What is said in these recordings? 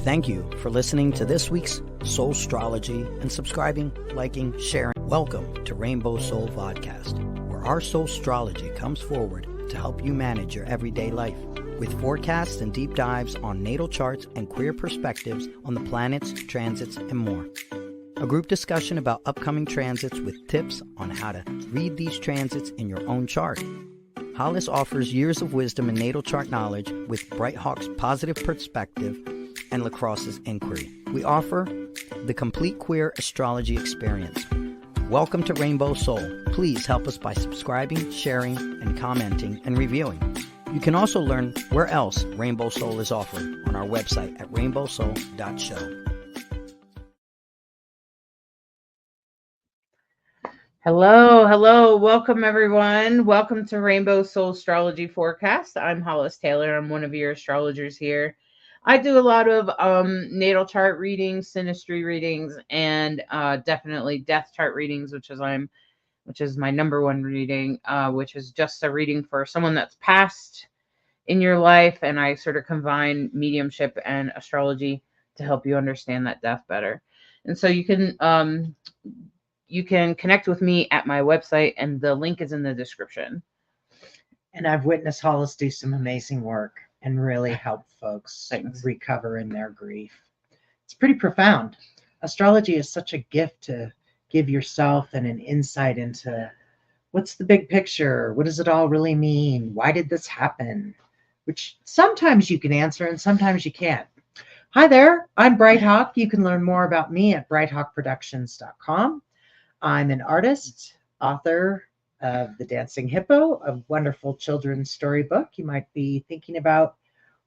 Thank you for listening to this week's Soulstrology and subscribing, liking, sharing. Welcome to Rainbow Soul Podcast, where our Soulstrology comes forward to help you manage your everyday life with forecasts and deep dives on natal charts and queer perspectives on the planets, transits, and more. A group discussion about upcoming transits with tips on how to read these transits in your own chart. Hollis offers years of wisdom and natal chart knowledge with Bright Hawk's positive perspective and Lacrosse's inquiry. We offer the complete queer astrology experience. Welcome to Rainbow Soul. Please help us by subscribing, sharing, and commenting and reviewing. You can also learn where else Rainbow Soul is offered on our website at rainbowsoul.show. Hello. Welcome, everyone. Welcome to Rainbow Soul Astrology Forecast. I'm Hollis Taylor. I'm one of your astrologers here. I do a lot of natal chart readings, synastry readings, and definitely death chart readings, which is my number one reading, which is just a reading for someone that's passed in your life, and I sort of combine mediumship and astrology to help you understand that death better. And so you can connect with me at my website, and the link is in the description. And I've witnessed Hollis do some amazing work and really help folks recover in their grief. It's pretty profound. Astrology is such a gift to give yourself and an insight into what's the big picture? What does it all really mean? Why did this happen? Which sometimes you can answer and sometimes you can't. Hi there, I'm Bright Hawk. You can learn more about me at brighthawkproductions.com. I'm an artist, author of The Dancing Hippo, a wonderful children's storybook. You might be thinking about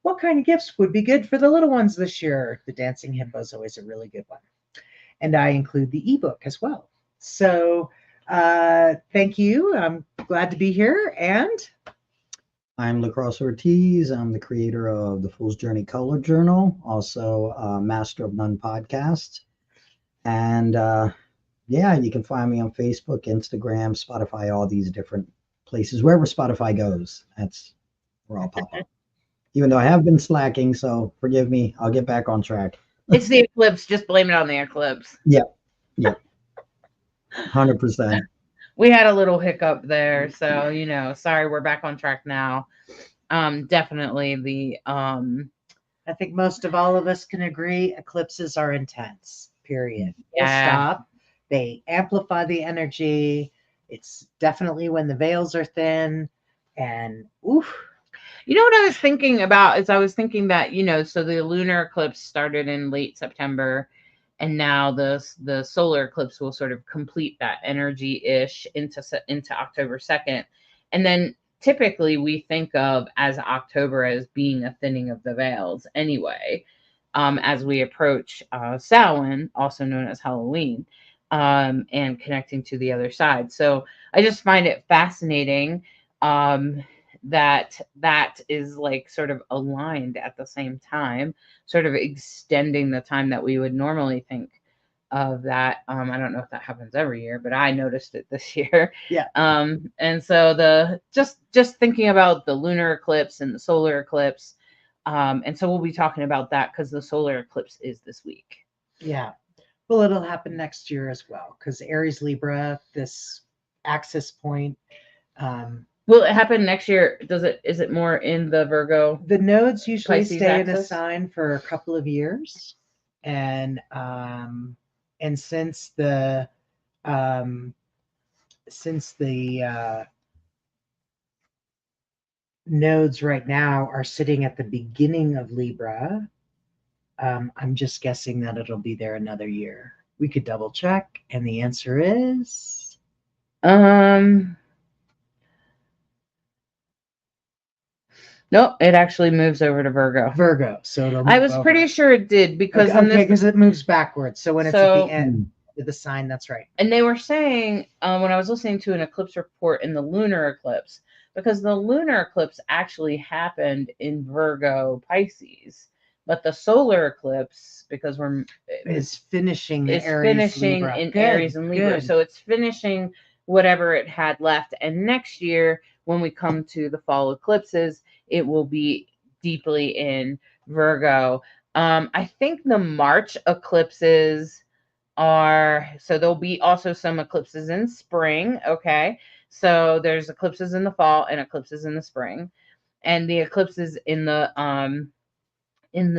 what kind of gifts would be good for the little ones this year. The Dancing Hippo is always a really good one. And I include the ebook as well. So thank you. I'm glad to be here. And I'm Lacrosse Ortiz. I'm the creator of the Fool's Journey Color Journal, also Master of None podcast. And yeah, you can find me on Facebook, Instagram, Spotify, all these different places. Wherever Spotify goes, that's where I'll pop up. Even though I have been slacking, so forgive me. I'll get back on track. It's the eclipse. Just blame it on the eclipse. Yep. 100%. We had a little hiccup there, so sorry. We're back on track now. Definitely I think most of all of us can agree eclipses are intense. Period. Yeah. Stop. They amplify the energy. It's definitely when the veils are thin, and oof. You know what I was thinking about is I was thinking that, so the lunar eclipse started in late September, and now the solar eclipse will sort of complete that energy-ish into October 2nd. And then typically we think of as October as being a thinning of the veils anyway, as we approach Samhain, also known as Halloween. And connecting to the other side. So I just find it fascinating that is like sort of aligned at the same time, sort of extending the time that we would normally think of that. I don't know if that happens every year, but I noticed it this year. Yeah. And so just thinking about the lunar eclipse and the solar eclipse. And so we'll be talking about that because the solar eclipse is this week. Yeah. Well, it'll happen next year as well, because Aries Libra, this axis point. Will it happen next year? Is it more in the Virgo? The nodes usually Pisces stay in a axis? sign for a couple of years, and since the nodes right now are sitting at the beginning of Libra. I'm just guessing that it'll be there another year. We could double check, and the answer is nope. It actually moves over to Virgo. So I was pretty sure it did because because it moves backwards. So when it's at the end of the sign, that's right. And they were saying when I was listening to an eclipse report in the lunar eclipse, because the lunar eclipse actually happened in Virgo Pisces. But the solar eclipse, because is finishing in Aries and Libra. Good. So it's finishing whatever it had left. And next year, when we come to the fall eclipses, it will be deeply in Virgo. I think the March eclipses so there'll be also some eclipses in spring. Okay. So there's eclipses in the fall and eclipses in the spring. And the eclipses in the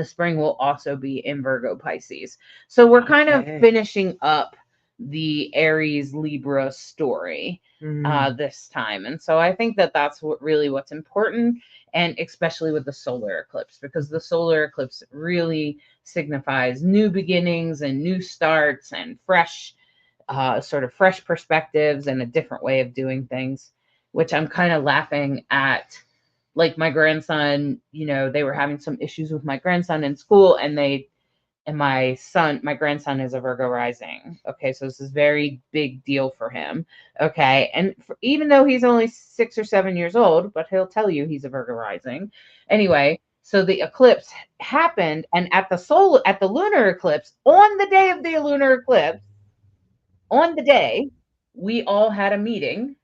spring will also be in Virgo Pisces. So we're kind of finishing up the Aries Libra story this time. And so I think that that's what's important, and especially with the solar eclipse, because the solar eclipse really signifies new beginnings and new starts and fresh fresh perspectives and a different way of doing things, which I'm kind of laughing at. Like my grandson, they were having some issues with my grandson in school, and my grandson is a Virgo rising. Okay. So this is very big deal for him. Okay. And even though he's only 6 or 7 years old, but he'll tell you he's a Virgo rising. Anyway, so the eclipse happened, and at the lunar eclipse, on the day of the lunar eclipse, on the day, we all had a meeting.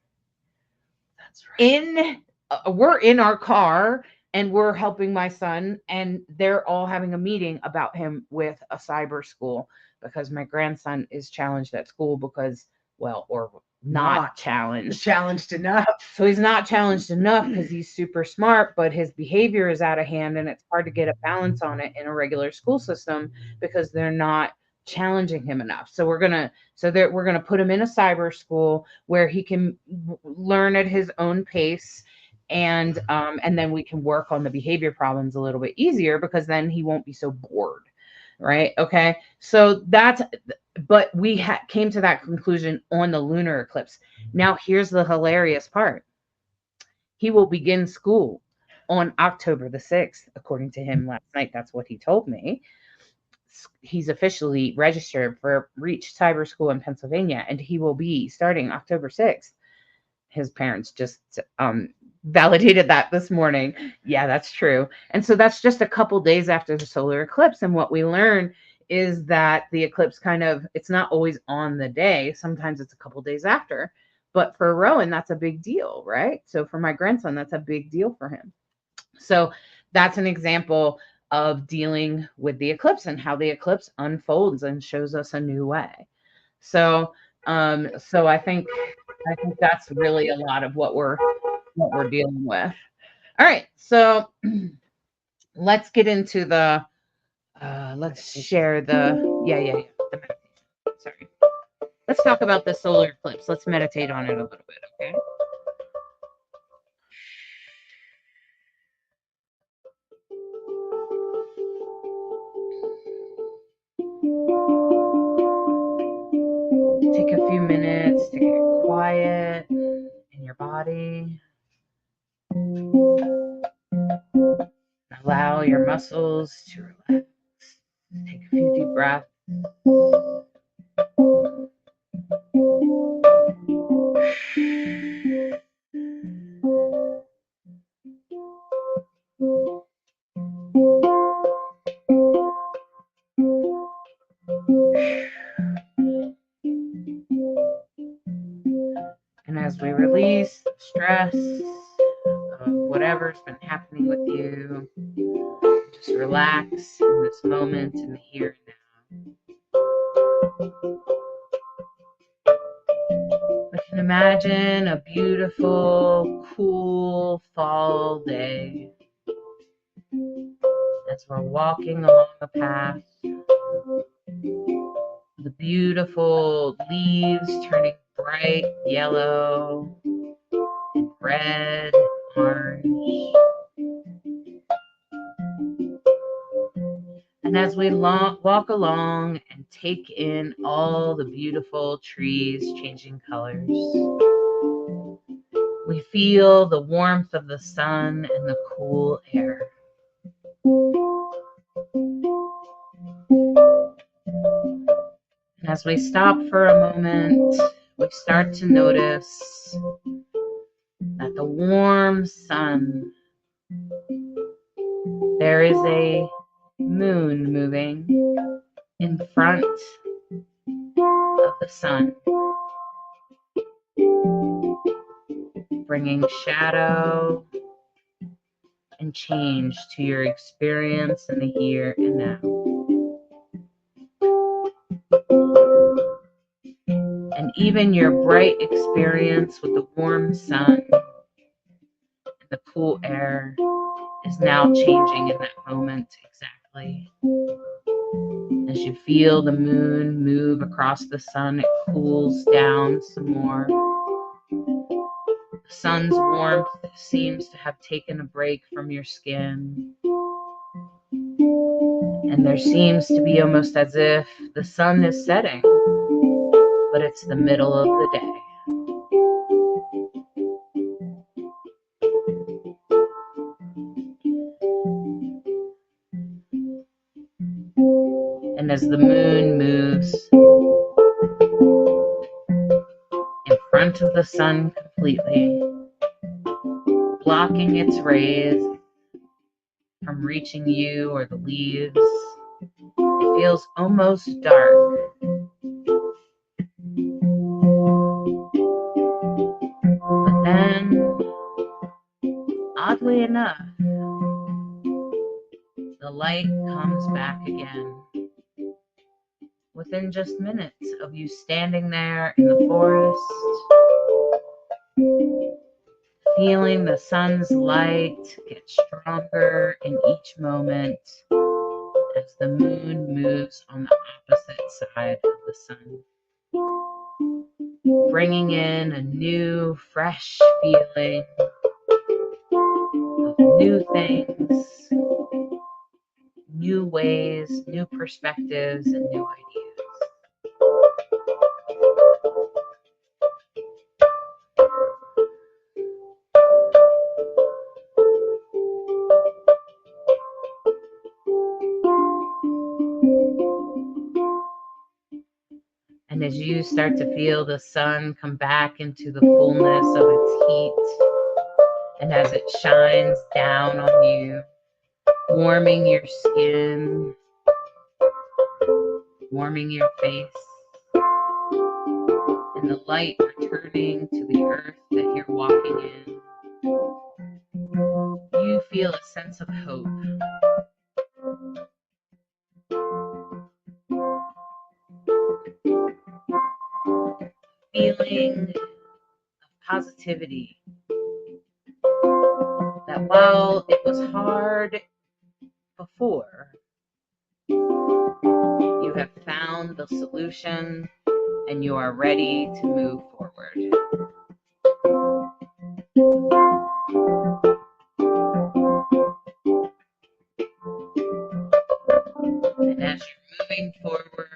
That's right. We're in our car, and we're helping my son, and they're all having a meeting about him with a cyber school, because my grandson is challenged at school because, or not challenged enough. So he's not challenged enough because he's super smart, but his behavior is out of hand, and it's hard to get a balance on it in a regular school system because they're not challenging him enough. So we're gonna put him in a cyber school where he can learn at his own pace, and then we can work on the behavior problems a little bit easier, because then he won't be so bored, right? Okay, so but we came to that conclusion on the lunar eclipse. Now here's the hilarious part: he will begin school on October the 6th, according to him last night. That's what he told me. He's officially registered for Reach Cyber School in Pennsylvania, and he will be starting October 6th. His parents just validated that this morning. Yeah, that's true. And so that's just a couple days after the solar eclipse. And what we learn is that the eclipse it's not always on the day. Sometimes it's a couple days after. But for Rowan, that's a big deal, right? So for my grandson, that's a big deal for him. So that's an example of dealing with the eclipse and how the eclipse unfolds and shows us a new way. So I think that's really a lot of what we're dealing with. All right, so let's get into the let's share the the meditation. Sorry. Let's talk about the solar eclipse. Let's meditate on it a little bit, okay? Take a few minutes to get quiet in your body. Allow your muscles to relax. Take a few deep breaths. And as we release the stress of whatever's been happening with you, just relax in this moment, in the here and now. We can imagine a beautiful, cool fall day as we're walking along the path. The beautiful leaves turning bright yellow, red, orange. And as we walk along and take in all the beautiful trees changing colors, we feel the warmth of the sun and the cool air. And as we stop for a moment, we start to notice that the warm sun, there is a moon moving in front of the sun, bringing shadow and change to your experience in the here and now. And even your bright experience with the warm sun and the cool air is now changing in that moment exactly. As you feel the moon move across the sun, it cools down some more. The sun's warmth seems to have taken a break from your skin. And there seems to be almost as if the sun is setting, but it's the middle of the day. And as the moon moves in front of the sun completely, blocking its rays from reaching you or the leaves, it feels almost dark. But then, oddly enough, the light comes back again. Within just minutes of you standing there in the forest, feeling the sun's light get stronger in each moment as the moon moves on the opposite side of the sun, bringing in a new, fresh feeling of new things, new ways, new perspectives, and new ideas. And as you start to feel the sun come back into the fullness of its heat, and as it shines down on you, warming your skin, warming your face, and the light returning to the earth that you're walking in, you feel a sense of hope. Feeling of positivity. That while it was hard before, you have found the solution and you are ready to move forward. And as you're moving forward,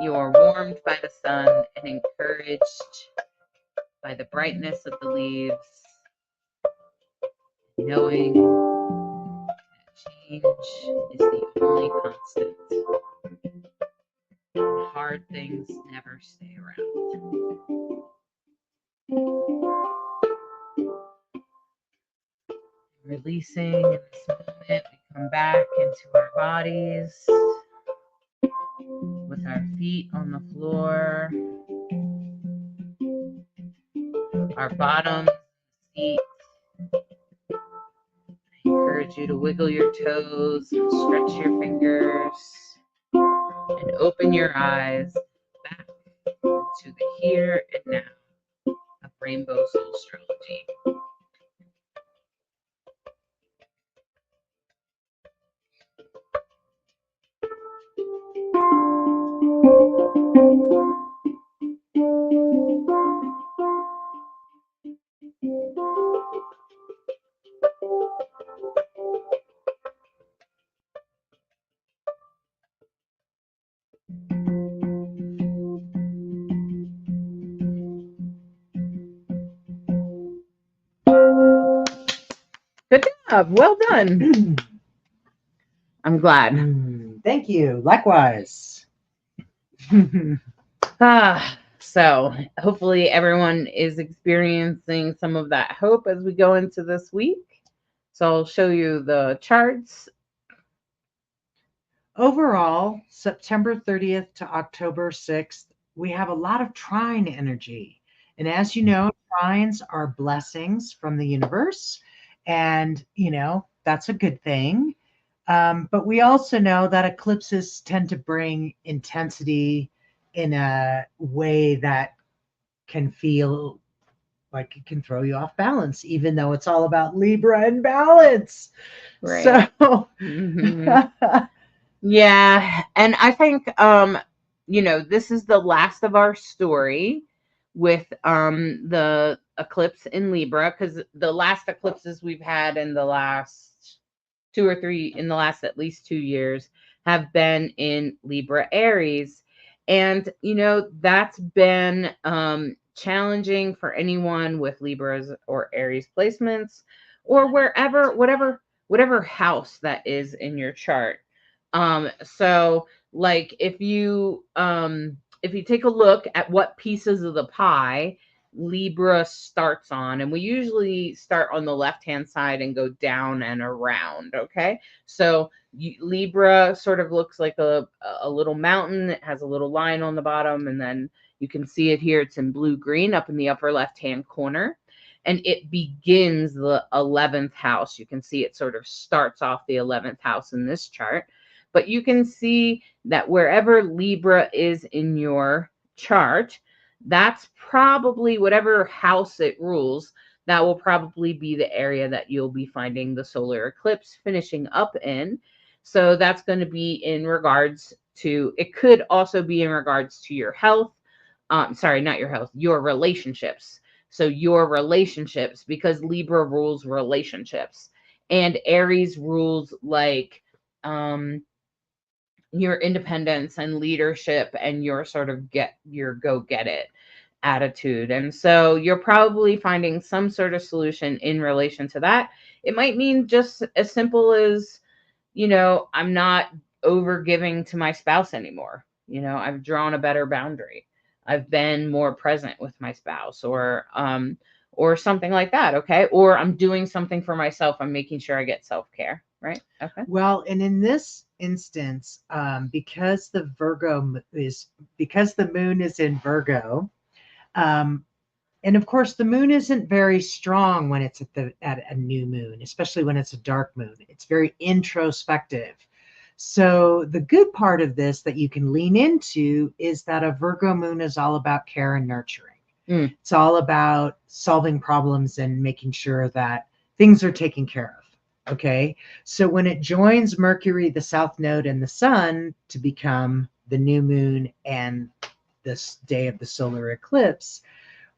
you are warmed by the sun and encouraged by the brightness of the leaves, knowing that change is the only constant. Hard things never stay around. Releasing in this moment, we come back into our bodies with our feet on the floor, our bottoms feet. I encourage you to wiggle your toes and stretch your fingers and open your eyes back into the here and now of Rainbow Soulstrology. Good job. Well done. I'm glad. Thank you. Likewise. So hopefully everyone is experiencing some of that hope as we go into this week. So I'll show you the charts. Overall, September 30th to October 6th, we have a lot of trine energy. And as you know, trines are blessings from the universe. And, that's a good thing. But we also know that eclipses tend to bring intensity in a way that can feel like it can throw you off balance, even though it's all about Libra and balance. Right. So, Yeah, and I think this is the last of our story with the eclipse in Libra, because the last eclipses we've had in the last in the last at least 2 years have been in Libra Aries. And that's been challenging for anyone with Libras or Aries placements, or whatever house that is in your chart. So like if you take a look at what pieces of the pie Libra starts on, and we usually start on the left hand side and go down and around. Okay, so Libra sort of looks like a little mountain. It has a little line on the bottom, and then you can see it here. It's in blue green up in the upper left hand corner, and it begins the 11th house. You can see it sort of starts off the 11th house in this chart, but you can see that wherever Libra is in your chart, that's probably whatever house it rules. That will probably be the area that you'll be finding the solar eclipse finishing up in. So that's going to be in regards to, it could also be in regards to your health. Sorry, not your health, your relationships. So your relationships, because Libra rules relationships, and Aries rules like your independence and leadership and your sort of go get it attitude. And so you're probably finding some sort of solution in relation to that. It might mean just as simple as, I'm not over giving to my spouse anymore. I've drawn a better boundary. I've been more present with my spouse, or something like that. Okay. Or I'm doing something for myself. I'm making sure I get self-care. Right. Okay. well, and in this instance, because the moon is in Virgo, um, and of course the moon isn't very strong when it's at a new moon, especially when it's a dark moon. It's very introspective. So the good part of this that you can lean into is that a Virgo moon is all about care and nurturing. It's all about solving problems and making sure that things are taken care of. Okay. So when it joins Mercury, the south node, and the sun to become the new moon and this day of the solar eclipse,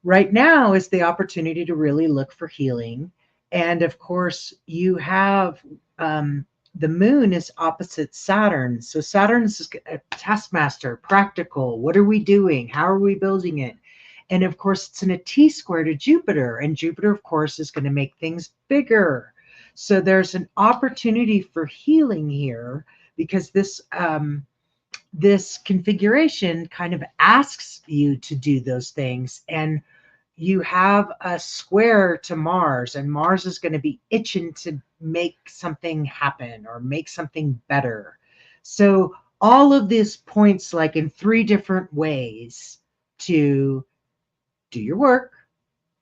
right now is the opportunity to really look for healing. And of course, you have the moon is opposite Saturn. So Saturn is a taskmaster, practical. What are we doing? How are we building it? And of course, it's in a T square to Jupiter. And Jupiter, of course, is going to make things bigger. So there's an opportunity for healing here, because this configuration kind of asks you to do those things. And you have a square to Mars, and Mars is going to be itching to make something happen or make something better. So all of this points like in 3 different ways to do your work,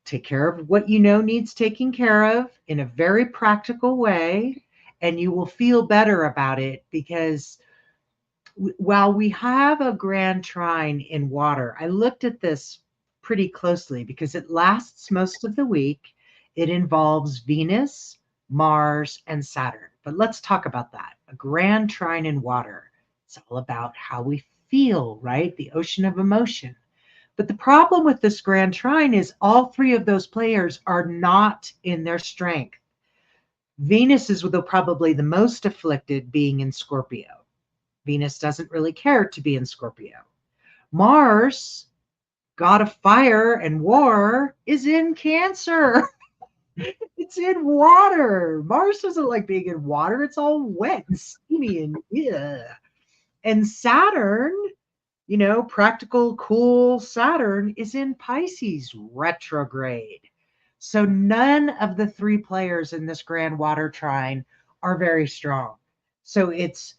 take care of what needs taking care of in a very practical way, and you will feel better about it. Because while we have a grand trine in water, I looked at this pretty closely because it lasts most of the week. It involves Venus, Mars, and Saturn. But let's talk about that. A grand trine in water. It's all about how we feel, right? The ocean of emotion. But the problem with this grand trine is all 3 of those players are not in their strength. Venus is probably the most afflicted, being in Scorpio. Venus doesn't really care to be in Scorpio. Mars, god of fire and war, is in Cancer. It's in water. Mars doesn't like being in water. It's all wet and steamy and yeah. And Saturn, practical, cool Saturn is in Pisces retrograde. So none of the 3 players in this grand water trine are very strong. So it's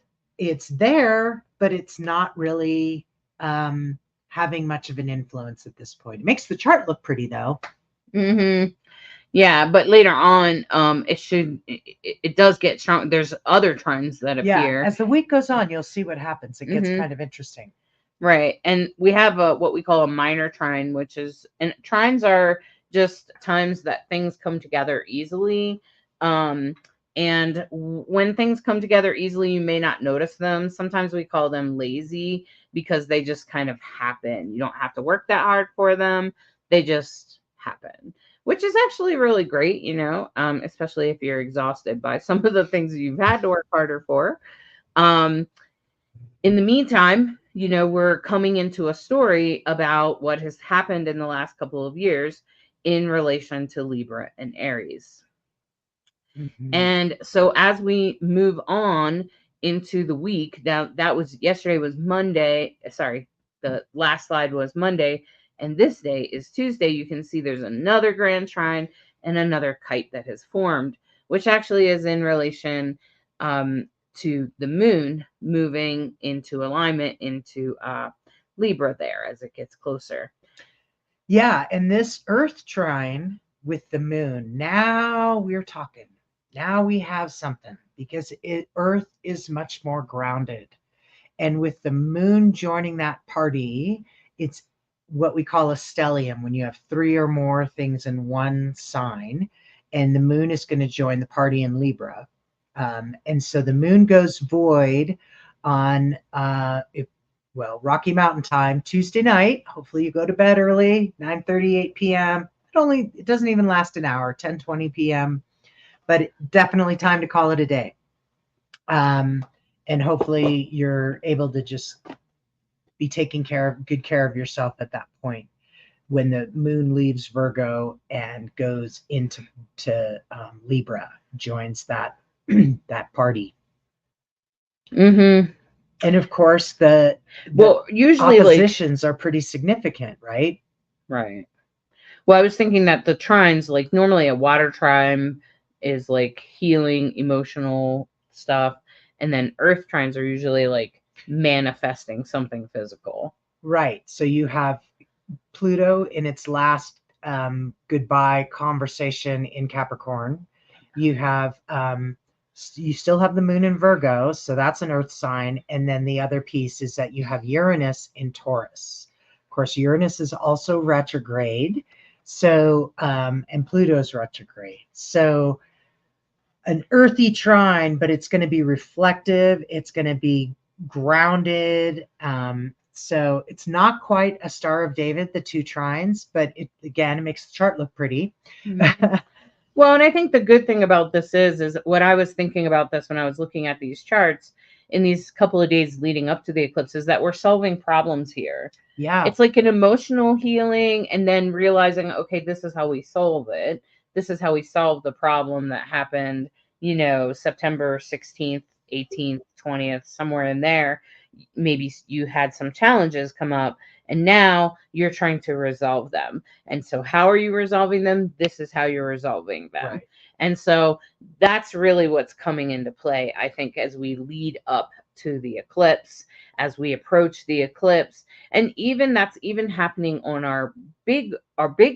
there, but it's not really having much of an influence at this point. It makes the chart look pretty though. Mm-hmm. Yeah, but later on, it does get strong. There's other trends that appear. As the week goes on, you'll see what happens. It gets kind of interesting. Right. And we have what we call a minor trine, and trines are just times that things come together easily. And when things come together easily, you may not notice them. Sometimes we call them lazy because they just kind of happen. You don't have to work that hard for them. They just happen, which is actually really great, especially if you're exhausted by some of the things you've had to work harder for. In the meantime, we're coming into a story about what has happened in the last couple of years in relation to Libra and Aries. Mm-hmm. And so as we move on into the week, now yesterday was Monday. Sorry, the last slide was Monday, and this day is Tuesday. You can see there's another grand trine and another kite that has formed, which actually is in relation to the moon moving into alignment into Libra there as it gets closer. Yeah, and this Earth trine with the moon, now we're talking. Now we have something because Earth is much more grounded. And with the moon joining that party, it's what we call a stellium when you have 3 or more things in one sign. And the moon is going to join the party in Libra. And so the moon goes void on Rocky Mountain time, Tuesday night. Hopefully you go to bed early, 9:38 p.m. It doesn't even last an hour, 10:20 p.m. But definitely time to call it a day. And hopefully you're able to just be taking good care of yourself at that point when the moon leaves Virgo and goes into Libra, joins that that party. Mm-hmm. And of course, the usually oppositions are pretty significant, right? Right. Well, I was thinking that the trines, like normally a water trine is like healing, emotional stuff, and then earth trines are usually like manifesting something physical. Right. So you have Pluto in its last goodbye conversation in Capricorn. You have you still have the moon in Virgo, so that's an earth sign. And then the other piece is that you have Uranus in Taurus. Of course, Uranus is also retrograde. So and Pluto's retrograde. So an earthy trine, but it's going to be reflective. It's going to be grounded. So it's not quite a Star of David, the 2 trines, but it makes the chart look pretty. Mm-hmm. Well, and I think the good thing about this is what I was thinking about this when I was looking at these charts in these couple of days leading up to the eclipse is that we're solving problems here. Yeah. It's like an emotional healing and then realizing, okay, this is how we solve it. This is how we solve the problem that happened, September 16th, 18th, 20th, somewhere in there. Maybe you had some challenges come up and now you're trying to resolve them. And so how are you resolving them? This is how you're resolving them. Right. And so that's really what's coming into play, I think, as we lead up to the eclipse, as we approach the eclipse. And that's even happening on our big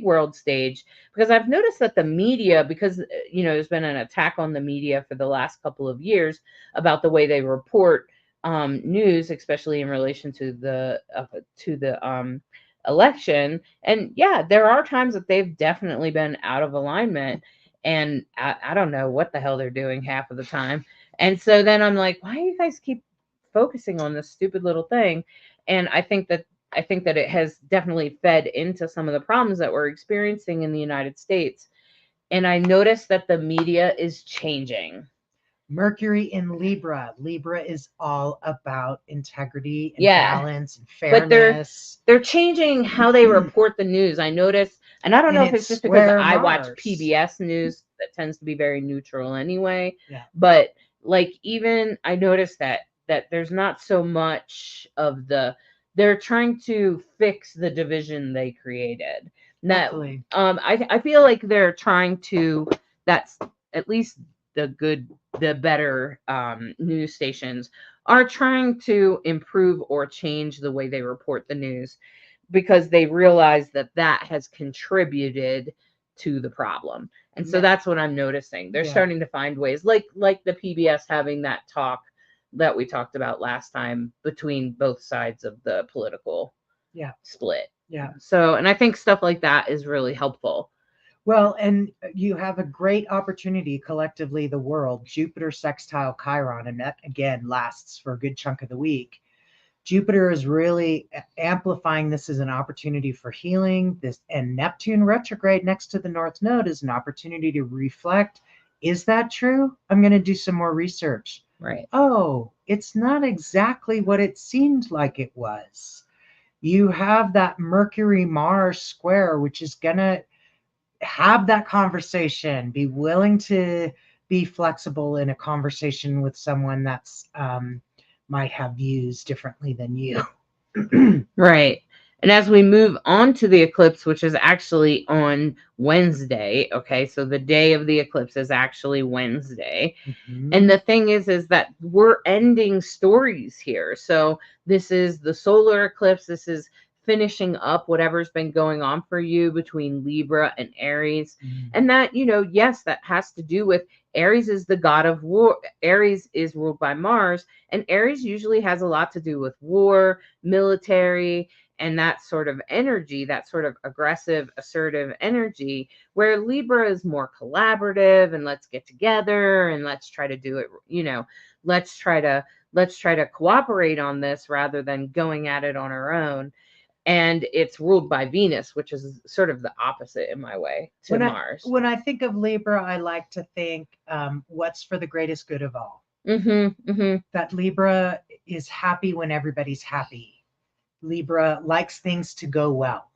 world stage, because I've noticed that the media, because there's been an attack on the media for the last couple of years about the way they report news, especially in relation to the election. And yeah, there are times that they've definitely been out of alignment, and I don't know what the hell they're doing half of the time. And so then I'm like, why do you guys keep focusing on this stupid little thing? And I think that it has definitely fed into some of the problems that we're experiencing in the United States. And I noticed that the media is changing. Mercury in Libra. Libra is all about integrity and balance and fairness. But they're changing how they report the news. I noticed, and I don't know if it's just because I watch PBS news that tends to be very neutral anyway. Yeah. But like even I noticed that there's not so much of they're trying to fix the division they created. That I feel like they're trying to, that's at least the better news stations are trying to improve or change the way they report the news. because they realize that that has contributed to the problem. And so Yeah. that's what I'm noticing. They're Yeah. starting to find ways, like the PBS having that talk that we talked about last time between both sides of the political Yeah. split. Yeah. So, and I think stuff like that is really helpful. Well, and you have a great opportunity collectively, the world, Jupiter sextile Chiron, and that again lasts for a good chunk of the week. Jupiter is really amplifying this as an opportunity for healing. This and Neptune retrograde next to the North Node is an opportunity to reflect. Is that true? I'm going to do some more research. Right. Oh, it's not exactly what it seemed like it was. You have that Mercury Mars square, which is going to have that conversation, be willing to be flexible in a conversation with someone that's might have views differently than you. Right. And as we move on to the eclipse, which is actually on Wednesday, okay, so the day of the eclipse is actually Wednesday. Mm-hmm. And the thing is that we're ending stories here. So this is the solar eclipse. This is finishing up whatever's been going on for you between Libra and Aries. Mm-hmm. And that, yes, that has to do with Aries is the god of war. Aries is ruled by Mars, and Aries usually has a lot to do with war, military, and that sort of energy, that sort of aggressive, assertive energy, where Libra is more collaborative and let's get together and let's try to do it, let's try to cooperate on this rather than going at it on our own. And it's ruled by Venus, which is sort of the opposite in my way to Mars. When I think of Libra, I like to think what's for the greatest good of all. Mm-hmm, mm-hmm. That Libra is happy when everybody's happy. Libra likes things to go well,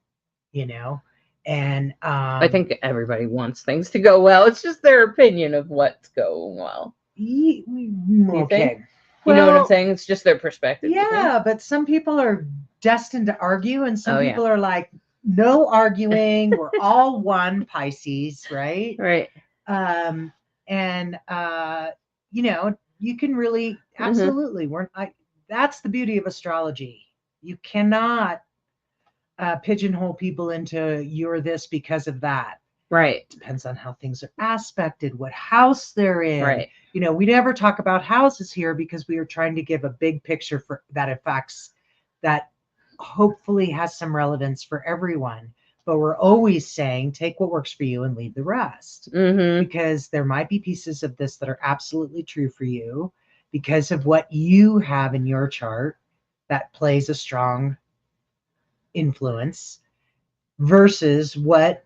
and I think everybody wants things to go well. It's just their opinion of what's going well. Okay. You know what I'm saying? It's just their perspective. Yeah, but some people are destined to argue, and some people yeah. are like, no arguing. We're all one, Pisces, right? Right. And you can really absolutely. That's the beauty of astrology. You cannot pigeonhole people into you're this because of that. Right. Depends on how things are aspected, what house they're in. Right. We never talk about houses here because we are trying to give a big picture for that affects that hopefully has some relevance for everyone. But we're always saying take what works for you and leave the rest. Mm-hmm. Because there might be pieces of this that are absolutely true for you because of what you have in your chart that plays a strong influence versus what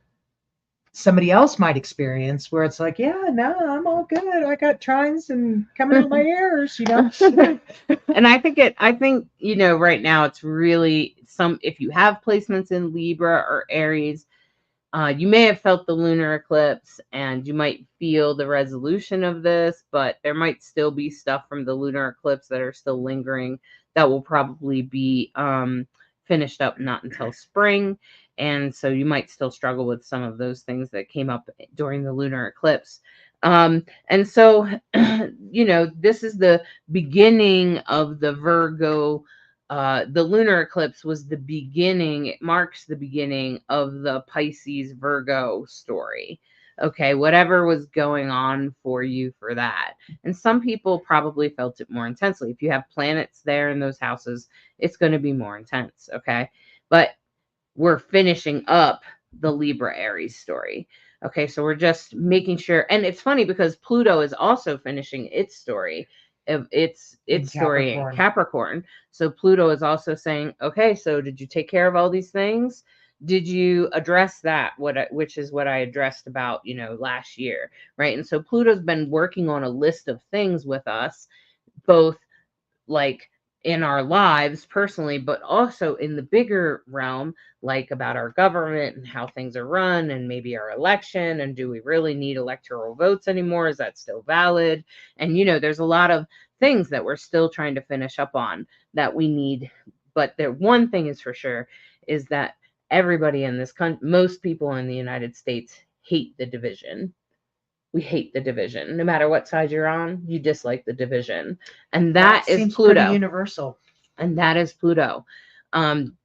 somebody else might experience where it's like, yeah, no, I'm all good. I got trines and coming out my ears, And I think right now it's really if you have placements in Libra or Aries, you may have felt the lunar eclipse and you might feel the resolution of this, but there might still be stuff from the lunar eclipse that are still lingering that will probably be finished up not until spring. And so you might still struggle with some of those things that came up during the lunar eclipse. And so, this is the beginning of the Virgo. The lunar eclipse was the beginning. It marks the beginning of the Pisces Virgo story. Okay, whatever was going on for you for that. And some people probably felt it more intensely. If you have planets there in those houses, it's going to be more intense. Okay, but we're finishing up the Libra Aries story. Okay, so we're just making sure. And it's funny because Pluto is also finishing its story of its story in Capricorn. So Pluto is also saying, okay, so did you take care of all these things? Did you address that? Which is what I addressed about, last year, right? And so Pluto's been working on a list of things with us, both like in our lives personally, but also in the bigger realm, like about our government and how things are run and maybe our election. And do we really need electoral votes anymore? Is that still valid? And, there's a lot of things that we're still trying to finish up on that we need. But the one thing is for sure is that everybody in this country, most people in the United States hate the division. We hate the division. No matter what side you're on, you dislike the division. And that is seems Pluto. pretty universal. And that is Pluto.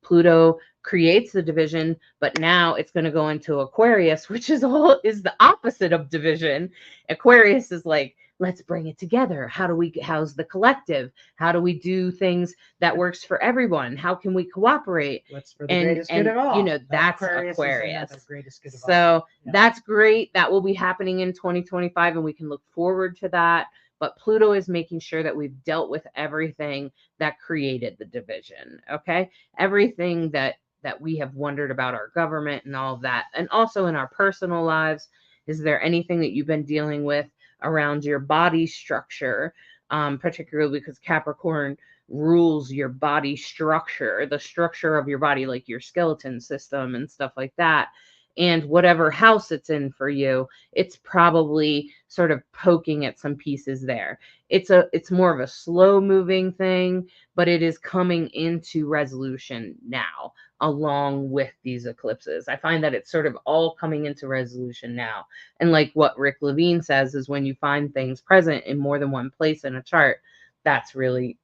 Pluto creates the division, but now it's going to go into Aquarius, which is the opposite of division. Aquarius is like, let's bring it together. How's the collective? How do we do things that works for everyone? How can we cooperate? What's for the greatest good of all? That's Aquarius. Aquarius. Greatest good of all. So that's great. That will be happening in 2025, and we can look forward to that. But Pluto is making sure that we've dealt with everything that created the division. Okay. Everything that we have wondered about our government and all of that. And also in our personal lives, is there anything that you've been dealing with around your body structure, particularly because Capricorn rules your body structure, the structure of your body, like your skeleton system and stuff like that. And whatever house it's in for you, it's probably sort of poking at some pieces there. It's more of a slow moving thing, but it is coming into resolution now along with these eclipses. I find that it's sort of all coming into resolution now. And like what Rick Levine says is when you find things present in more than one place in a chart, that's really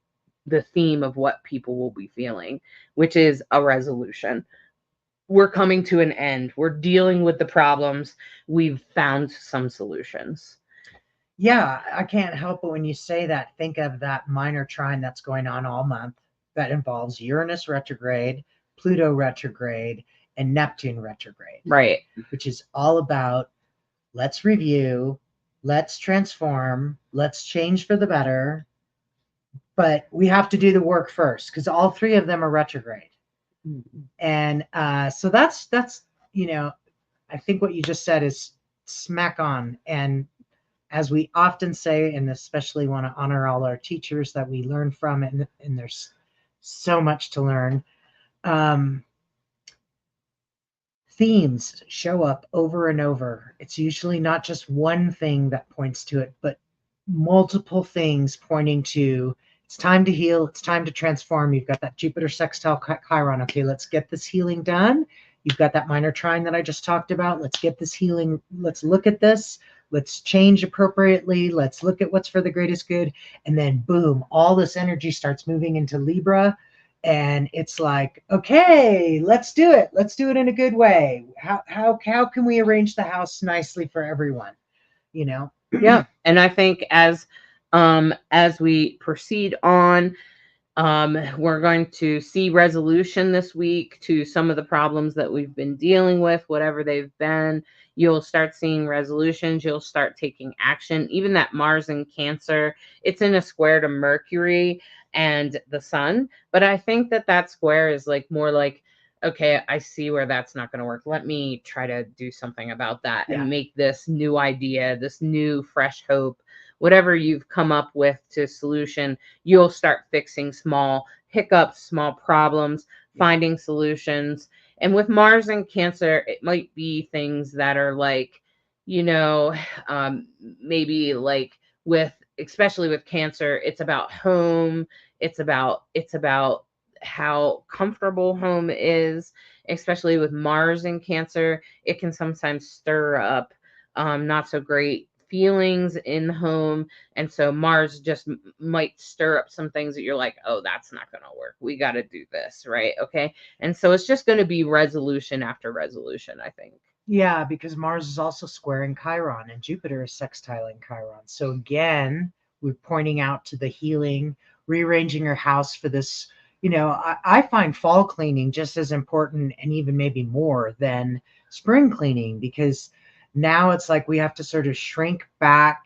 the theme of what people will be feeling, which is a resolution. We're coming to an end. We're dealing with the problems. We've found some solutions. Yeah, I can't help but when you say that, think of that minor trine that's going on all month that involves Uranus retrograde, Pluto retrograde, and Neptune retrograde. Right. Which is all about let's review, let's transform, let's change for the better. But we have to do the work first because all three of them are retrograde. And so that's I think what you just said is smack on. And as we often say, and especially want to honor all our teachers that we learn from, and there's so much to learn. Themes show up over and over. It's usually not just one thing that points to it, but multiple things pointing to it's time to heal. It's time to transform. You've got that Jupiter sextile Chiron. Okay, let's get this healing done. You've got that minor trine that I just talked about. Let's get this healing. Let's look at this. Let's change appropriately. Let's look at what's for the greatest good. And then boom, all this energy starts moving into Libra. And it's like, okay, let's do it. Let's do it in a good way. How can we arrange the house nicely for everyone? Yeah. And I think as we proceed on, we're going to see resolution this week to some of the problems that we've been dealing with, whatever they've been. You'll start seeing resolutions. You'll start taking action. Even that Mars in Cancer, it's in a square to Mercury and the Sun. But I think that square is like more like, okay, I see where that's not going to work. Let me try to do something about that and make this new idea, this new fresh hope, whatever you've come up with to solution, you'll start fixing small hiccups, small problems, finding solutions. And with Mars and Cancer, it might be things that are like, maybe like especially with Cancer, it's about home. It's about how comfortable home is, especially with Mars and Cancer. It can sometimes stir up not so great feelings in home. And so Mars just might stir up some things that you're like, oh, that's not going to work. We got to do this. Right. Okay. And so it's just going to be resolution after resolution, I think. Yeah, because Mars is also squaring Chiron and Jupiter is sextiling Chiron. So again, we're pointing out to the healing, rearranging your house for this. I find fall cleaning just as important and even maybe more than spring cleaning, because now it's like we have to sort of shrink back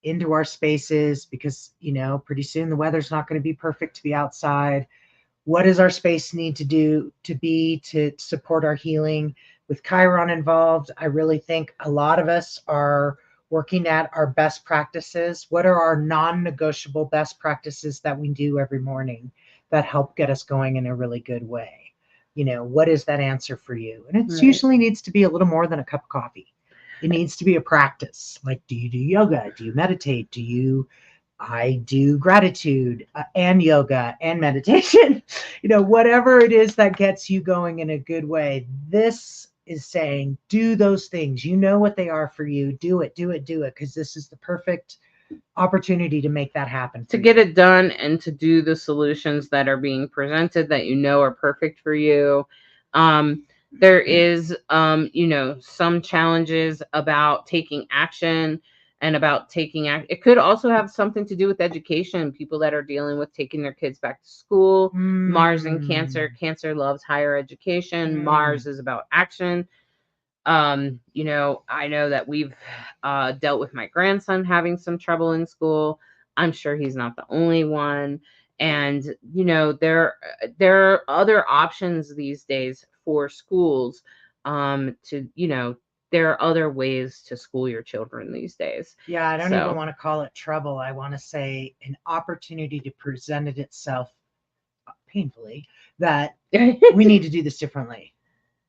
into our spaces because, pretty soon the weather's not going to be perfect to be outside. What does our space need to support our healing? With Chiron involved, I really think a lot of us are working at our best practices. What are our non-negotiable best practices that we do every morning that help get us going in a really good way? What is that answer for you? And it usually needs to be a little more than a cup of coffee. It needs to be a practice. Like, do you do yoga? Do you meditate? I do gratitude and yoga and meditation, whatever it is that gets you going in a good way. This is saying, do those things. You know what they are for you. Do it, do it, do it. Because this is the perfect opportunity to make that happen. To get it done and to do the solutions that are being presented that you know are perfect for you. There is, some challenges about taking action and about taking act. It could also have something to do with education. People that are dealing with taking their kids back to school. Mars and Cancer. Cancer loves higher education. Mars is about action. I know that we've dealt with my grandson having some trouble in school. I'm sure he's not the only one. And, there are other options these days for schools there are other ways to school your children these days. Yeah, I don't even want to call it trouble. I want to say an opportunity to present it itself painfully that we need to do this differently.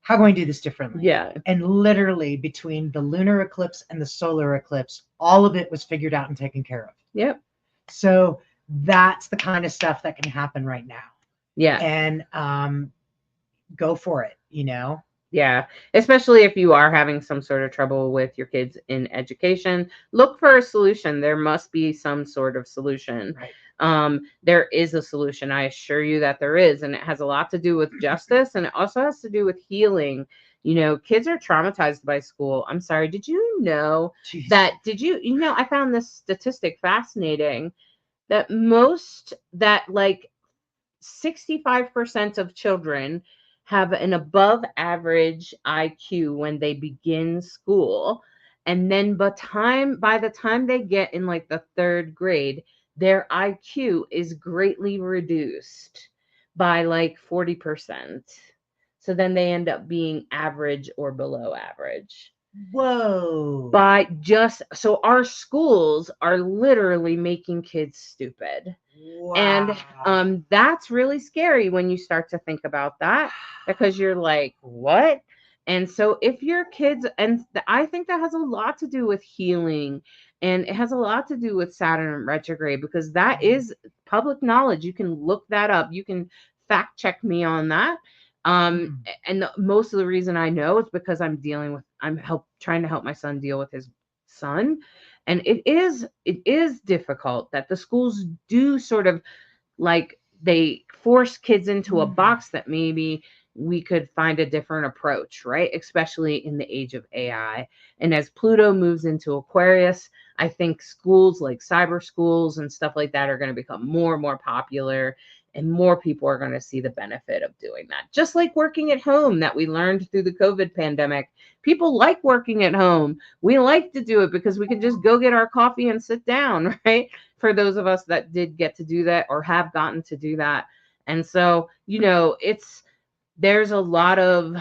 How can we do this differently? Yeah. And literally between the lunar eclipse and the solar eclipse, all of it was figured out and taken care of. Yep. So that's the kind of stuff that can happen right now. Yeah. And go for it, Yeah, especially if you are having some sort of trouble with your kids in education, look for a solution. There must be some sort of solution. Right. There is a solution. I assure you that there is, and it has a lot to do with justice, and it also has to do with healing. Kids are traumatized by school. I'm sorry. Did you know that? I found this statistic fascinating that like 65% of children have an above average IQ when they begin school. And then by the time they get in like the third grade, their IQ is greatly reduced by like 40%. So then they end up being average or below average. Whoa. So our schools are literally making kids stupid. Wow. And that's really scary when you start to think about that, because you're like, what? And so if your kids, I think that has a lot to do with healing, and it has a lot to do with Saturn retrograde, because that is public knowledge. You can look that up. You can fact check me on that. And most of the reason I know is because I'm trying to help my son deal with his son. And it is difficult that the schools do sort of like they force kids into a box that maybe we could find a different approach, right? Especially in the age of AI. And as Pluto moves into Aquarius, I think schools like cyber schools and stuff like that are going to become more and more popular, and more people are going to see the benefit of doing that. Just like working at home that we learned through the COVID pandemic. People like working at home. We like to do it because we can just go get our coffee and sit down, right? For those of us that did get to do that or have gotten to do that. And so, there's a lot of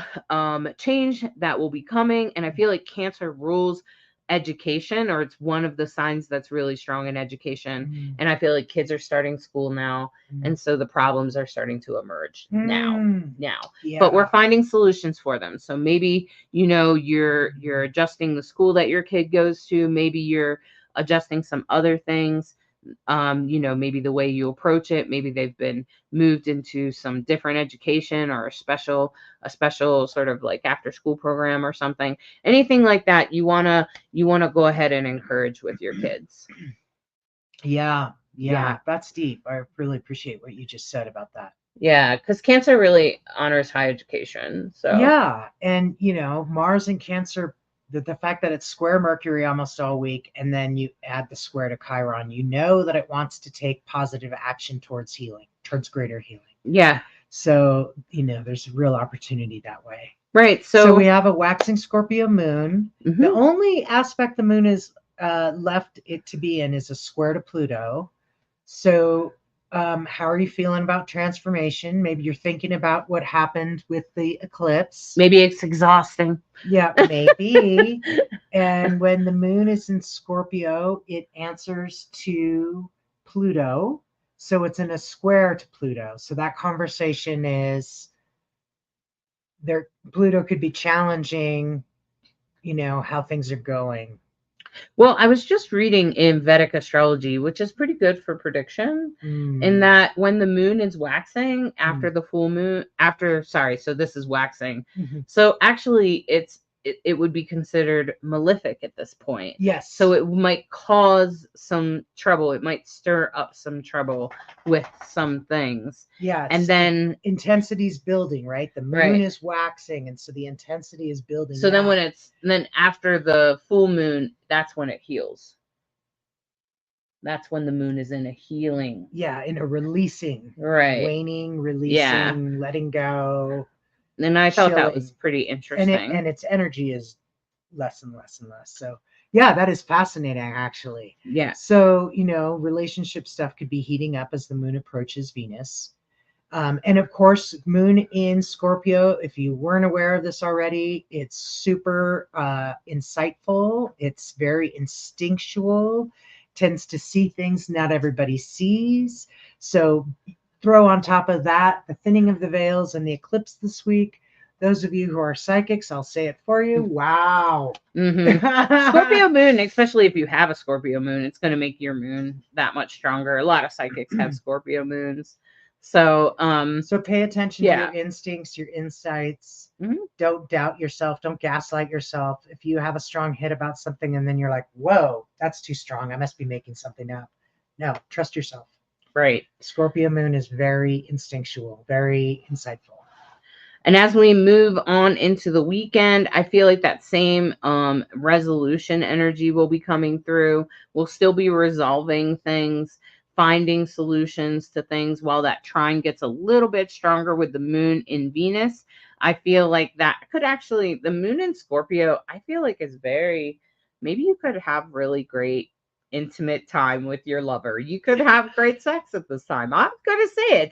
change that will be coming. And I feel like Cancer rules education, or it's one of the signs that's really strong in education. And I feel like kids are starting school now. And so the problems are starting to emerge now. Yeah. But we're finding solutions for them. So maybe, you're adjusting the school that your kid goes to. Maybe you're adjusting some other things. Maybe the way you approach it, maybe they've been moved into some different education or a special sort of like after school program or something. Anything like that you want to go ahead and encourage with your kids. Yeah, that's deep. I really appreciate what you just said about that. Yeah, because Cancer really honors high education. So yeah, and Mars and Cancer, the fact that it's square Mercury almost all week, and then you add the square to Chiron, that it wants to take positive action towards healing, towards greater healing. Yeah. So, there's a real opportunity that way. Right. So we have a waxing Scorpio moon. Mm-hmm. The only aspect the moon is left it to be in is a square to Pluto. So how are you feeling about transformation? Maybe you're thinking about what happened with the eclipse. Maybe it's exhausting. Yeah, maybe. And when the moon is in Scorpio, it answers to Pluto. So it's in a square to Pluto. So that conversation is there. Pluto could be challenging, how things are going. Well, I was just reading in Vedic astrology, which is pretty good for prediction, in that when the moon is waxing after the full moon, so this is waxing. So actually it would be considered malefic at this point. Yes. So it might cause some trouble. It might stir up some trouble with some things. Yeah. And then intensity's building, right? The moon is waxing, and so the intensity is building. So then after the full moon, that's when it heals. That's when the moon is in a healing. Yeah, in a releasing. Right. Waning, releasing, letting go. And I thought that was pretty interesting. And its energy is less and less and less. So yeah, that is fascinating, actually. Yeah. So, relationship stuff could be heating up as the moon approaches Venus. And of course, moon in Scorpio, if you weren't aware of this already, it's super insightful. It's very instinctual, tends to see things not everybody sees. So throw on top of that the thinning of the veils and the eclipse this week. Those of you who are psychics, I'll say it for you. Wow. Mm-hmm. Scorpio moon, especially if you have a Scorpio moon, it's going to make your moon that much stronger. A lot of psychics have Scorpio moons. So pay attention to your instincts, your insights. Mm-hmm. Don't doubt yourself. Don't gaslight yourself. If you have a strong hit about something and then you're like, whoa, that's too strong, I must be making something up. No, trust yourself. Right. Scorpio moon is very instinctual, very insightful. And as we move on into the weekend, I feel like that same resolution energy will be coming through. We'll still be resolving things, finding solutions to things while that trine gets a little bit stronger with the moon in Venus. I feel like that could actually, the moon in Scorpio, I feel like is very, maybe you could have really great intimate time with your lover. You could have great sex at this time. I'm going to say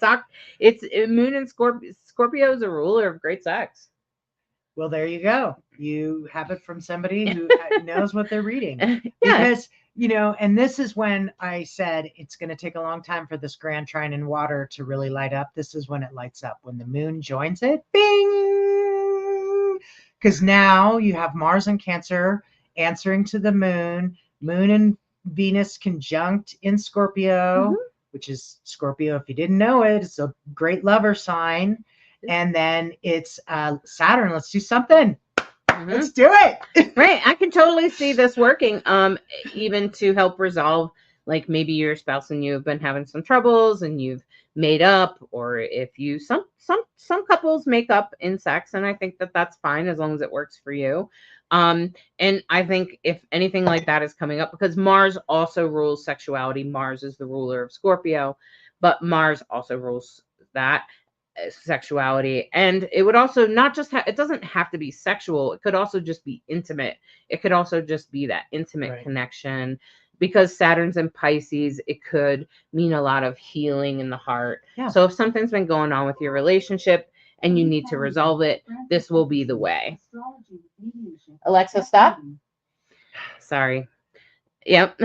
it's moon in Scorpio. Scorpio is a ruler of great sex. Well, there you go. You have it from somebody who knows what they're reading. Yes. Because, and this is when I said it's going to take a long time for this grand trine in water to really light up. This is when it lights up. When the moon joins it, bing! Because now you have Mars and Cancer answering to the moon. Moon and Venus conjunct in Scorpio, which is Scorpio. If you didn't know it, it's a great lover sign. And then it's Saturn. Let's do something. Let's do it. Right. I can totally see this working. Even to help resolve, like maybe your spouse and you have been having some troubles and you've made up, or if you some couples make up in sex, and I think that that's fine as long as it works for you. And I think if anything like that is coming up, because Mars also rules sexuality. Mars is the ruler of Scorpio, but Mars also rules that sexuality. And it would also not just it doesn't have to be sexual. It could also just be intimate. It could also just be that intimate connection. Because Saturn's in Pisces, it could mean a lot of healing in the heart. Yeah. So if something's been going on with your relationship and you need to resolve it, this will be the way. Alexa, stop. Sorry. Yep.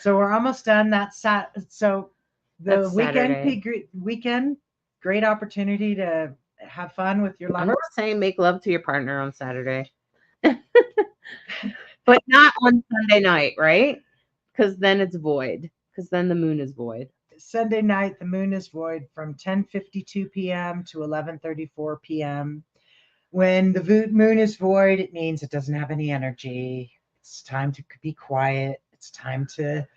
So we're almost done. So the weekend, great opportunity to have fun with your lover. I'm not saying make love to your partner on Saturday. But not on Sunday night, right? Because then it's void. Because then the moon is void. Sunday night, the moon is void from 10:52 p.m. to 11:34 p.m. When the moon is void, it means it doesn't have any energy. It's time to be quiet. It's time to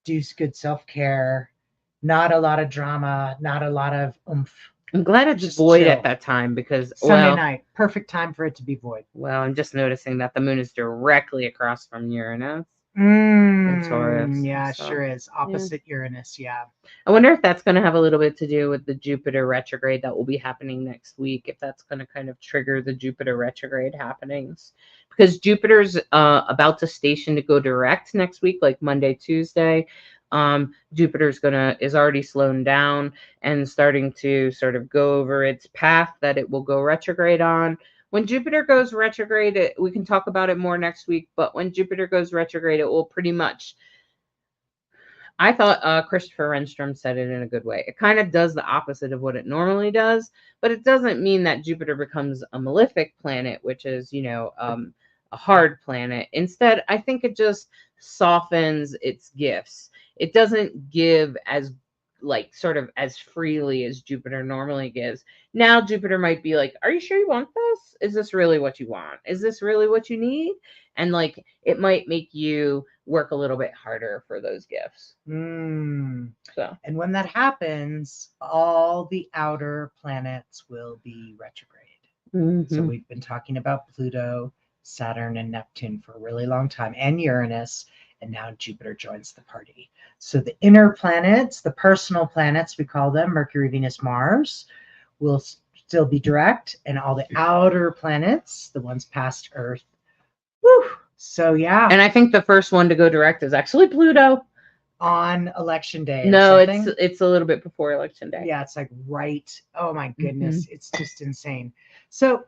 do good self-care. Not a lot of drama. Not a lot of oomph. I'm glad it's just void at that time because Sunday night, perfect time for it to be void. Well, I'm just noticing that the moon is directly across from Uranus. In Taurus. Yeah, so, sure is. Opposite Uranus, yeah. I wonder if that's going to have a little bit to do with the Jupiter retrograde that will be happening next week, if that's going to kind of trigger the Jupiter retrograde happenings. Because Jupiter's about to station to go direct next week, like Monday, Tuesday. Jupiter's is already slowing down and starting to sort of go over its path that it will go retrograde on. When Jupiter goes retrograde, we can talk about it more next week, but when Jupiter goes retrograde, it will pretty much, I thought Christopher Renstrom said it in a good way. It kind of does the opposite of what it normally does, but it doesn't mean that Jupiter becomes a malefic planet, which is, a hard planet. Instead, I think it just softens its gifts. It doesn't give as like sort of as freely as Jupiter normally gives. Now Jupiter might be like, are you sure you want this? Is this really what you want? Is this really what you need? And like it might make you work a little bit harder for those gifts. So, and when that happens, all the outer planets will be retrograde. So we've been talking about Pluto, Saturn, and Neptune for a really long time, and Uranus, and now Jupiter joins the party. So the inner planets, the personal planets, we call them Mercury, Venus, Mars, will still be direct, and all the outer planets, the ones past Earth, whew. So yeah. And I think the first one to go direct is actually Pluto on election day. No, it's a little bit before election day. Yeah, it's like right. Oh my goodness, it's just insane. So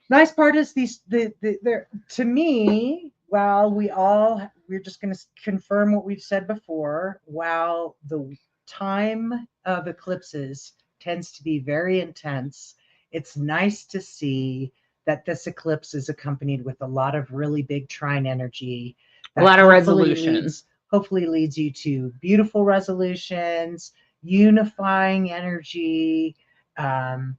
nice part is they're to me, while we're just going to confirm what we've said before, while the time of eclipses tends to be very intense, it's nice to see that this eclipse is accompanied with a lot of really big trine energy. A lot of resolutions. Hopefully leads you to beautiful resolutions, unifying energy, an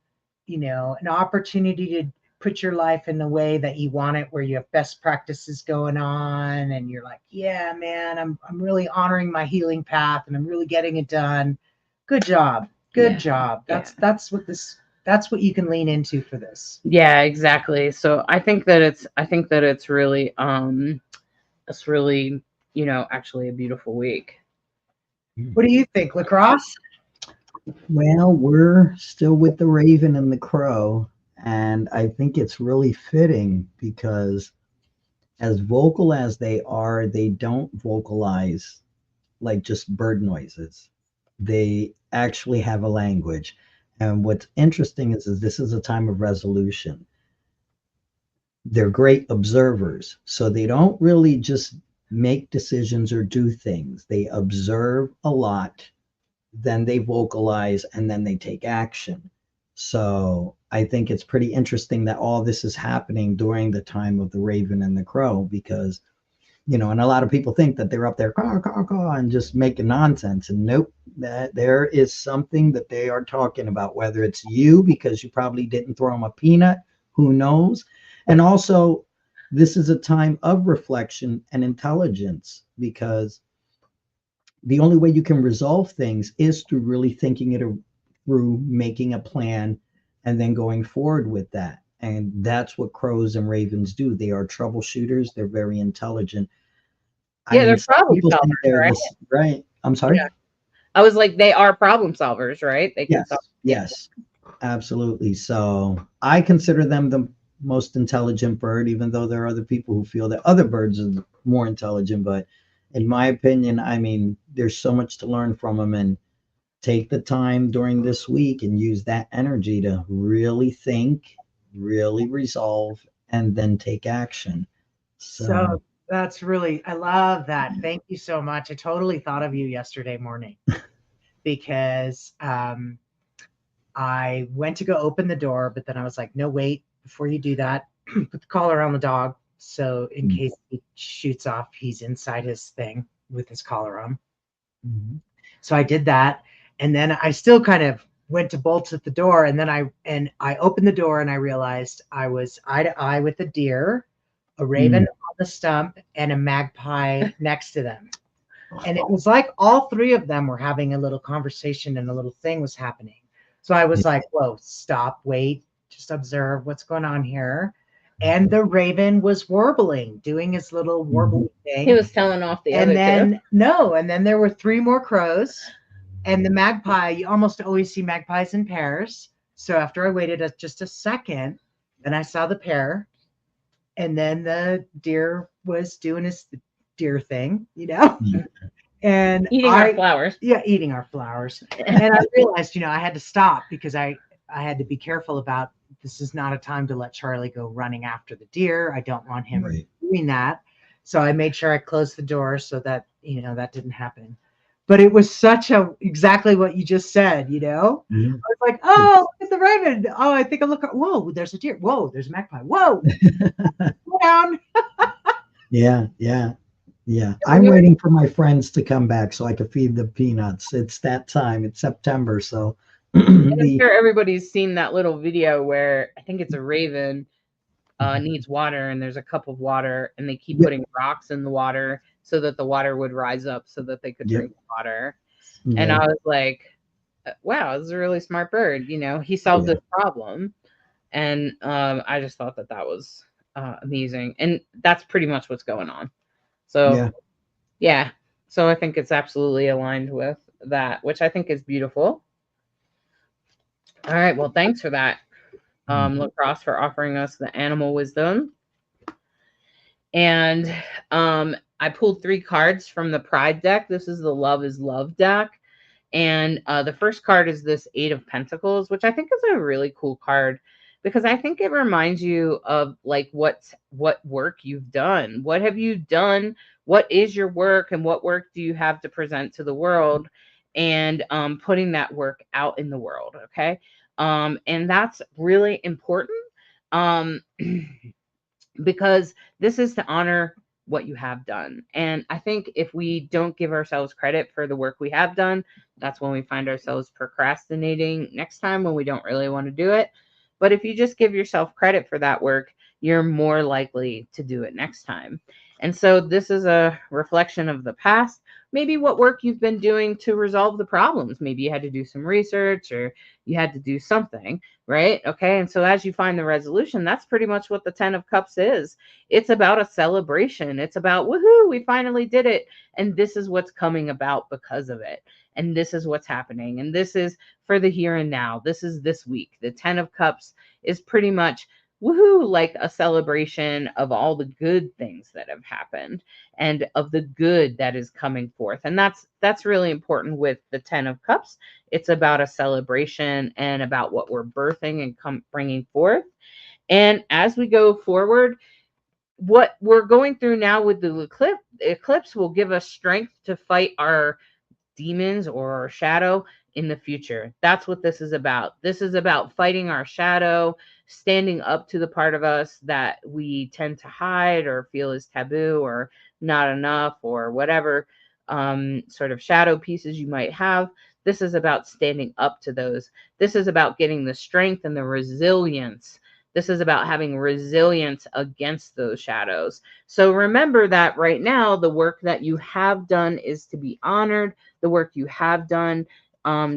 opportunity to put your life in the way that you want it, where you have best practices going on and you're like, yeah, man, I'm really honoring my healing path and I'm really getting it done. Good job. Good job. That's what you can lean into for this. Yeah, exactly. So I think that it's really actually a beautiful week. What do you think, Lacrosse? Well, we're still with the Raven and the Crow, and I think it's really fitting because as vocal as they are, they don't vocalize like just bird noises. They actually have a language. And what's interesting is this is a time of resolution. They're great observers, so they don't really just make decisions or do things. They observe a lot, then they vocalize, and then they take action. So I think it's pretty interesting that all this is happening during the time of the Raven and the Crow, because, and a lot of people think that they're up there caw, caw, caw, and just making nonsense. And nope, that there is something that they are talking about, whether it's you because you probably didn't throw them a peanut, who knows? And also, this is a time of reflection and intelligence, because the only way you can resolve things is through really thinking it through, making a plan, and then going forward with that. And that's what crows and ravens do. They are troubleshooters. They're very intelligent. Yeah, they're problem solvers, right? I'm sorry? Yeah. I was like, they are problem solvers, right? They can yes, absolutely. So I consider them the most intelligent bird, even though there are other people who feel that other birds are more intelligent. But in my opinion, I mean, there's so much to learn from them, and take the time during this week and use that energy to really think, really resolve, and then take action. So that's really, I love that. Thank you so much. I totally thought of you yesterday morning because I went to go open the door, but then I was like, no, wait, before you do that, put the collar on the dog. So in case he shoots off, he's inside his thing with his collar on. So I did that. And then I still kind of went to bolt at the door. And then I opened the door and I realized I was eye to eye with a deer, a raven on the stump, and a magpie next to them. And it was like all three of them were having a little conversation and a little thing was happening. So I was like, whoa, stop, wait, just observe what's going on here. And the raven was warbling, doing his little warbling thing. He was telling off the other two. And then there were three more crows. And the magpie, you almost always see magpies in pairs. So after I waited just a second, then I saw the pair. And then the deer was doing his deer thing, and eating our flowers. Yeah, eating our flowers. And I realized, I had to stop because I had to be careful about, this is not a time to let Charlie go running after the deer. I don't want him doing that. So I made sure I closed the door so that, that didn't happen. But it was exactly what you just said, I was like, oh, look at the raven. Oh, I think whoa, there's a deer. Whoa, there's a magpie. Whoa. Down. Yeah. Yeah, I'm waiting for my friends to come back so I can feed the peanuts. It's that time. It's September, so And I'm the sure everybody's seen that little video where I think it's a raven needs water and there's a cup of water and they keep Yep. putting rocks in the water so that the water would rise up so that they could Yep. drink the water. And Yeah. I was like, wow, this is a really smart bird. He solved Yeah. this problem. And I just thought that was amazing. And that's pretty much what's going on. So, yeah. So I think it's absolutely aligned with that, which I think is beautiful. All right. Well, thanks for that, Lacrosse, for offering us the animal wisdom. And I pulled 3 cards from the Pride deck. This is the Love is Love deck. And the first card is this 8 of Pentacles, which I think is a really cool card because I think it reminds you of like what work you've done. What have you done? What is your work and what work do you have to present to the world? And putting that work out in the world. Okay. And that's really important. Because this is to honor what you have done. And I think if we don't give ourselves credit for the work we have done, that's when we find ourselves procrastinating next time when we don't really want to do it. But if you just give yourself credit for that work, you're more likely to do it next time. And so this is a reflection of the past, maybe what work you've been doing to resolve the problems. Maybe you had to do some research or you had to do something, right? Okay. And so as you find the resolution, that's pretty much what the 10 of Cups is. It's about a celebration. It's about, woohoo, we finally did it. And this is what's coming about because of it. And this is what's happening. And this is for the here and now. This is this week. The 10 of Cups is pretty much woohoo, like a celebration of all the good things that have happened and of the good that is coming forth. And that's really important with the 10 of Cups. It's about a celebration and about what we're birthing and bringing forth. And as we go forward, what we're going through now with the eclipse will give us strength to fight our demons or our shadow in the future. That's what this is about. This is about fighting our shadow, standing up to the part of us that we tend to hide or feel is taboo or not enough or whatever sort of shadow pieces you might have. This is about standing up to those. This is about getting the strength and the resilience. This is about having resilience against those shadows. So remember that right now, the work that you have done is to be honored. The work you have done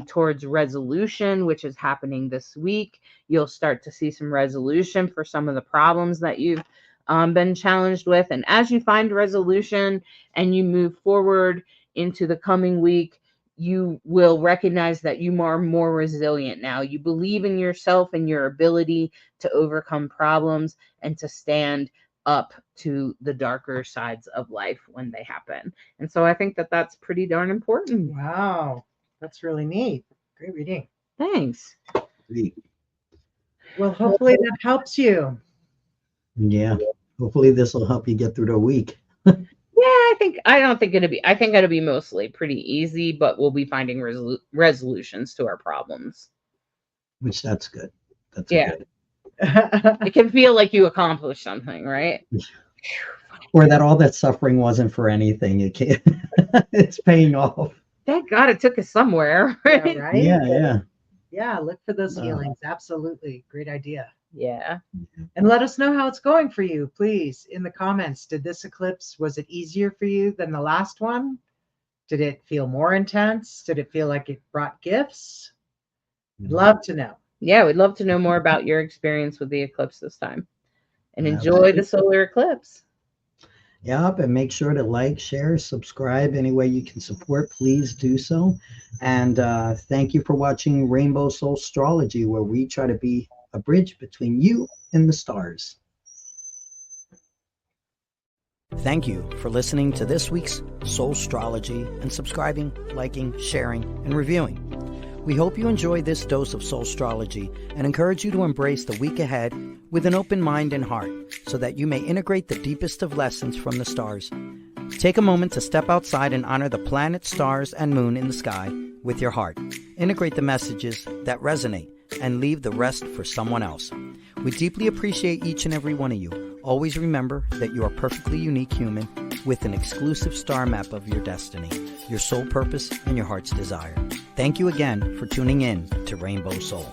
towards resolution, which is happening this week. You'll start to see some resolution for some of the problems that you've been challenged with. And as you find resolution and you move forward into the coming week, you will recognize that you are more resilient now. You believe in yourself and your ability to overcome problems and to stand up to the darker sides of life when they happen. And so I think that that's pretty darn important. Wow, that's really neat. Great reading. Thanks. Well, hopefully that helps you. Yeah. Hopefully this will help you get through the week. Yeah, I think it'll be mostly pretty easy, but we'll be finding resolutions to our problems. Which that's good. That's yeah. good. It can feel like you accomplished something, right? Or that all that suffering wasn't for anything. It can't, it's paying off. Thank God it took us somewhere, right? Yeah, right? Yeah. Yeah, look for those healings. Absolutely. Great idea. Yeah. And let us know how it's going for you, please, in the comments. Did this eclipse, was it easier for you than the last one? Did it feel more intense? Did it feel like it brought gifts? I'd love to know. Yeah, we'd love to know more about your experience with the eclipse this time. And enjoy the solar eclipse. Yep, and make sure to like, share, subscribe. Any way you can support, please do so. And thank you for watching Rainbow Soulstrology, where we try to be a bridge between you and the stars. Thank you for listening to this week's Soulstrology and subscribing, liking, sharing, and reviewing. We hope you enjoy this dose of Soulstrology and encourage you to embrace the week ahead with an open mind and heart so that you may integrate the deepest of lessons from the stars. Take a moment to step outside and honor the planets, stars, and moon in the sky with your heart. Integrate the messages that resonate and leave the rest for someone else. We deeply appreciate each and every one of you. Always remember that you are a perfectly unique human with an exclusive star map of your destiny, your soul purpose, and your heart's desire. Thank you again for tuning in to Rainbow Soul.